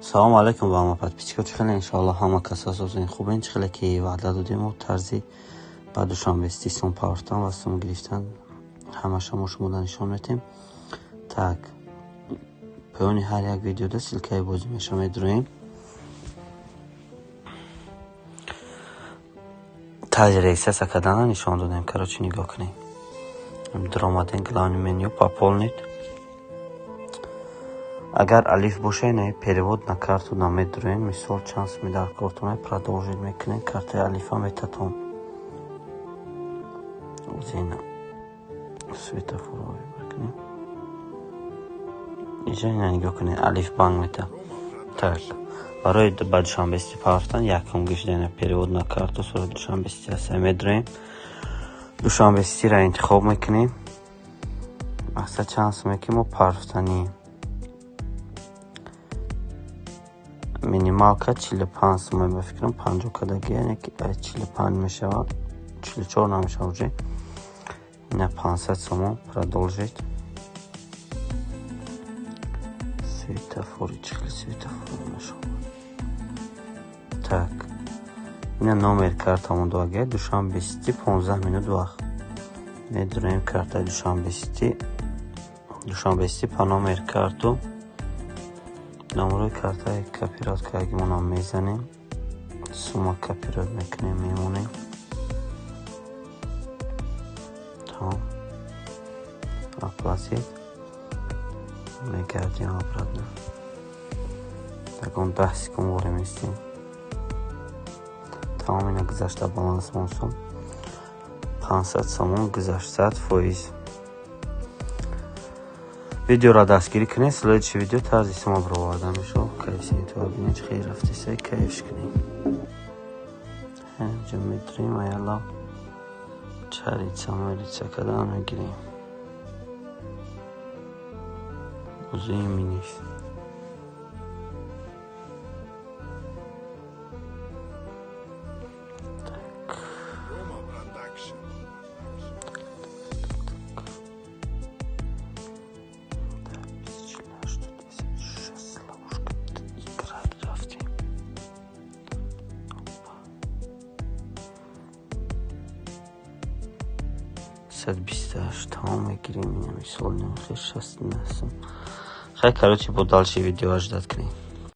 салом алайкум ба ҳама подписчикоти хеле иншоалло ҳама касо зин хубин хеле ки ваъда додему тарзи ба душанбести сум павартан ва сум гирифтан ҳамаша мо шумо нишон метем. Так поёни ҳар як видеода силкаи бозӣ меша медуроем. тарзи регистрация кардана нишон додем. Короче нигоҳ кунем. Дромаден главный меню пополнить. Агар алиф боша ин перевод на карту намедуроен, мисол чанс медар картона продолжить мекунем, карта алифа метатон. Зина светофор мекунем. Инҷа ина нигоҳ кунем, алиф банк мета. Так барои ба душанбести павартан якум гишдена перевод на карту сурат душанбести аст. Медуроем душанбестиро интихоб мекунем. мақсад чанс мекунем павартани минималка 45 сум ба фикрам 50 кадаги, яъне ки 45 мешавад, 44 намешавад уже. Ина 500 сум продолжить. Светофори чихли светофор мешавад. Так ина номер картамон доаге душанбести 15 минут вақт. Медуроем карта душанбести по номер карту номерои картаи копирот кардагимонам мезанем. Сума копирот мекунем, мемонем. Тамом. Оплатить. Мегардим обратно. Так он 10 секунд ворем истим. Тамом ина гузашта балансмон сум 500 сомон гузашта фоиз. видеоро дастгирӣ кунед. Следующее видео тарзи сума бироварда мешавад. Кайф бинед хейр рафтиса кайфш кунем. ҳамҷа метрим аяла чарица милица кадан мегирем. узуи миниш тамом мегирем. Ина мисол намехе 60 насм. Хай короче бо дальше видео аждат кунем.